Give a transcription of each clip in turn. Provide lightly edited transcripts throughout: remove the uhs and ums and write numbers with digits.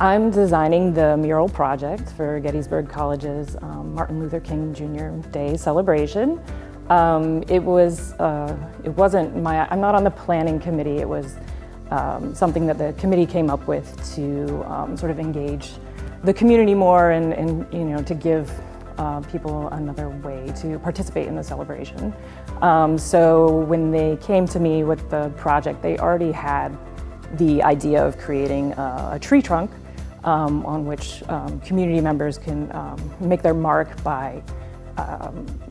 I'm designing the mural project for Gettysburg College's Martin Luther King Jr. Day celebration. I'm not on the planning committee. It was something that the committee came up with to sort of engage the community more and to give people another way to participate in the celebration. So when they came to me with the project, they already had the idea of creating a tree trunk on which community members can make their mark by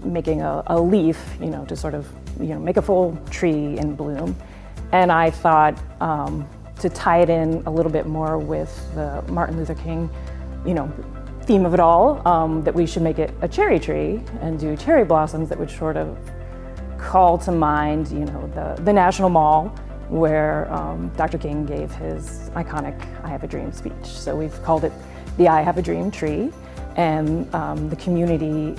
making a leaf, to sort of, make a full tree in bloom. And I thought to tie it in a little bit more with the Martin Luther King, theme of it all, that we should make it a cherry tree and do cherry blossoms that would sort of call to mind, the National Mall where Dr. King gave his iconic I Have a Dream speech. So we've called it the I Have a Dream tree. And the community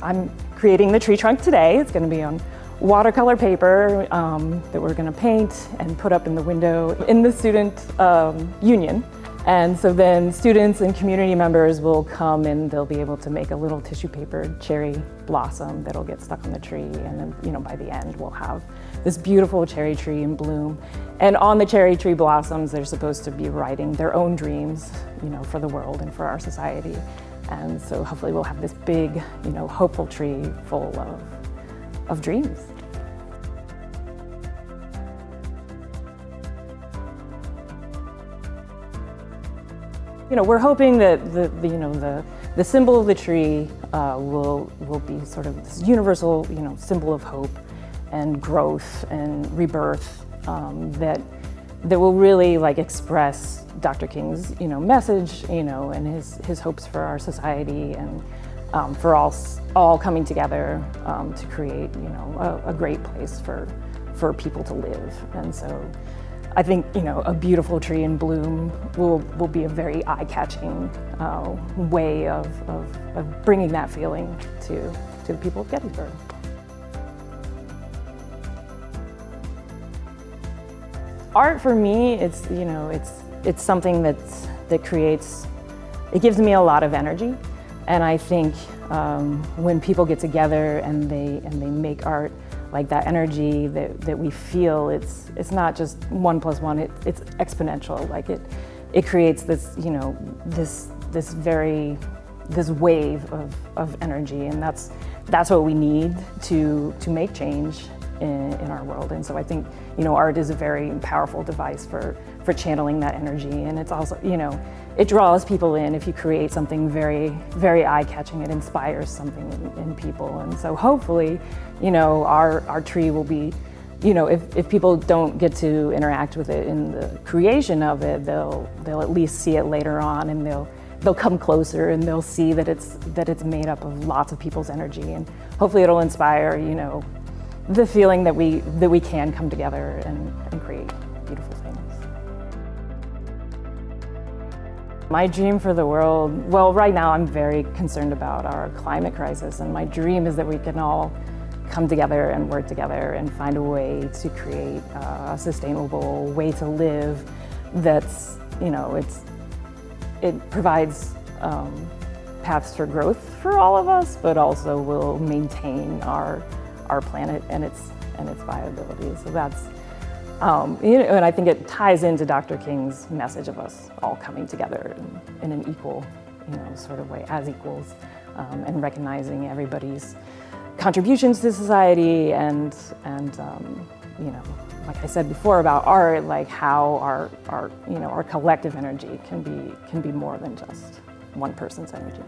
I'm creating the tree trunk today. It's going to be on watercolor paper that we're going to paint and put up in the window in the student union. And so then students and community members will come and they'll be able to make a little tissue paper cherry blossom that'll get stuck on the tree. And then, by the end, we'll have this beautiful cherry tree in bloom. And on the cherry tree blossoms, they're supposed to be writing their own dreams, for the world and for our society. And so hopefully we'll have this big, hopeful tree full of dreams. We're hoping that the symbol of the tree will be sort of this universal, symbol of hope and growth and rebirth that will really express Dr. King's message, and his hopes for our society and for all coming together to create a great place for people to live. And so I think a beautiful tree in bloom will be a very eye-catching way of bringing that feeling to the people of Gettysburg. Art for me, it's something that creates. It gives me a lot of energy, and I think when people get together and they make art, that energy that we feel, it's not just 1 + 1. It's exponential. It creates this this wave of energy, and that's what we need to make change in our world. And so I think art is a very powerful device for channeling that energy, and it's also it draws people in. If you create something very, very eye-catching, it inspires something in people. And so hopefully our tree will be, if people don't get to interact with it in the creation of it, they'll at least see it later on, and they'll come closer and they'll see that it's made up of lots of people's energy, and hopefully it'll inspire the feeling that we can come together and create beautiful things. My dream for the world, well, right now I'm very concerned about our climate crisis, and my dream is that we can all come together and work together and find a way to create a sustainable way to live that's, it provides paths for growth for all of us, but also will maintain our planet and its viability. So that's, and I think it ties into Dr. King's message of us all coming together in an equal, sort of way, as equals, and recognizing everybody's contributions to society, and like I said before about art, how our collective energy can be more than just one person's energy.